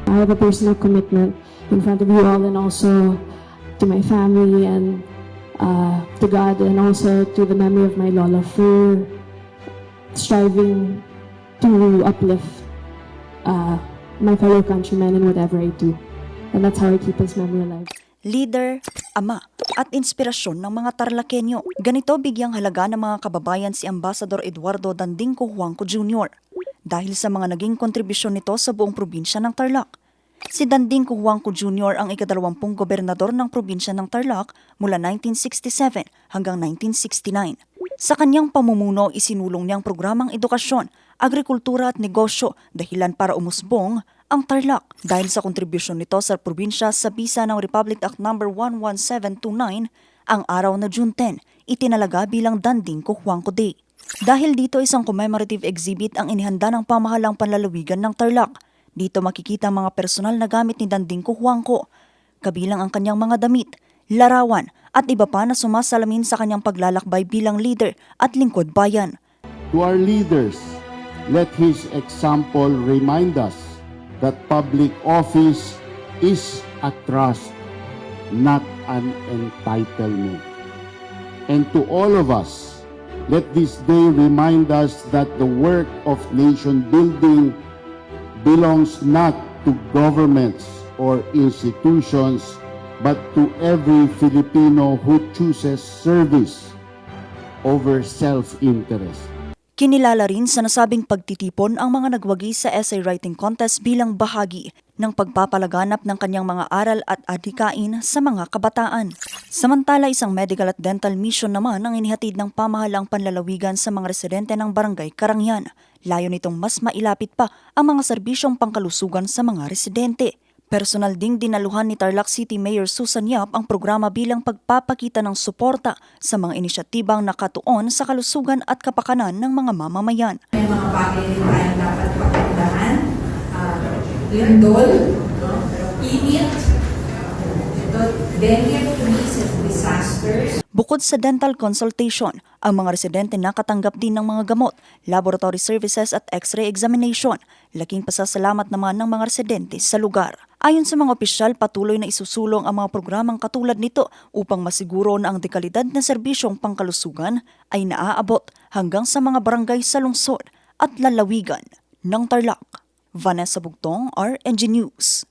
I have a personal commitment in front of you all and also to my family and to God and also to the memory of my Lola for striving to uplift my fellow countrymen in whatever I do. And that's how I keep his memory alive. Leader, ama, at inspirasyon ng mga Tarlakenyo. Ganito bigyang halaga ng mga kababayan si Ambassador Eduardo Dandingco Huangco Jr. dahil sa mga naging kontribusyon nito sa buong probinsya ng Tarlac. Si Dandingco Huangco Jr. ang ika-20 gobernador ng probinsya ng Tarlac mula 1967 hanggang 1969. Sa kanyang pamumuno, isinulong niyang programang edukasyon, agrikultura at negosyo dahilan para umusbong ang Tarlac. Dahil sa kontribusyon nito sa probinsya sa bisa ng Republic Act No. 11729, ang araw na June 10, itinalaga bilang Dandingco Huangco Day. Dahil dito isang commemorative exhibit ang inihanda ng pamahalang panlalawigan ng Tarlac. Dito makikita ang mga personal na gamit ni Dandingco Huangco, kabilang ang kanyang mga damit, larawan at iba pa na sumasalamin sa kanyang paglalakbay bilang leader at lingkod bayan. To our leaders, let his example remind us that public office is a trust, not an entitlement. And to all of us, let this day remind us that the work of nation building belongs not to governments or institutions, but to every Filipino who chooses service over self-interest. Kinilala rin sa nasabing pagtitipon ang mga nagwagi sa essay writing contest bilang bahagi ng pagpapalaganap ng kanyang mga aral at adhikain sa mga kabataan. Samantala, isang medical at dental mission naman ang inihatid ng pamahalang panlalawigan sa mga residente ng Barangay Karangyan. Layo nitong mas mailapit pa ang mga serbisyong pangkalusugan sa mga residente. Personal ding dinaluhan ni Tarlac City Mayor Susan Yap ang programa bilang pagpapakita ng suporta sa mga inisyatibang nakatuon sa kalusugan at kapakanan ng mga mamamayan. May mga bagay rin tayong dapat pagpundahan. Lindol, init, dengue, police, and disasters. Bukod sa dental consultation, ang mga residente nakatanggap din ng mga gamot, laboratory services at x-ray examination. Laking pasasalamat naman ng mga residente sa lugar. Ayon sa mga opisyal, patuloy na isusulong ang mga programang katulad nito upang masiguro na ang dekalidad na serbisyong pangkalusugan ay naaabot hanggang sa mga barangay sa lungsod at lalawigan ng Tarlac. Vanessa Bugtong, RNG News.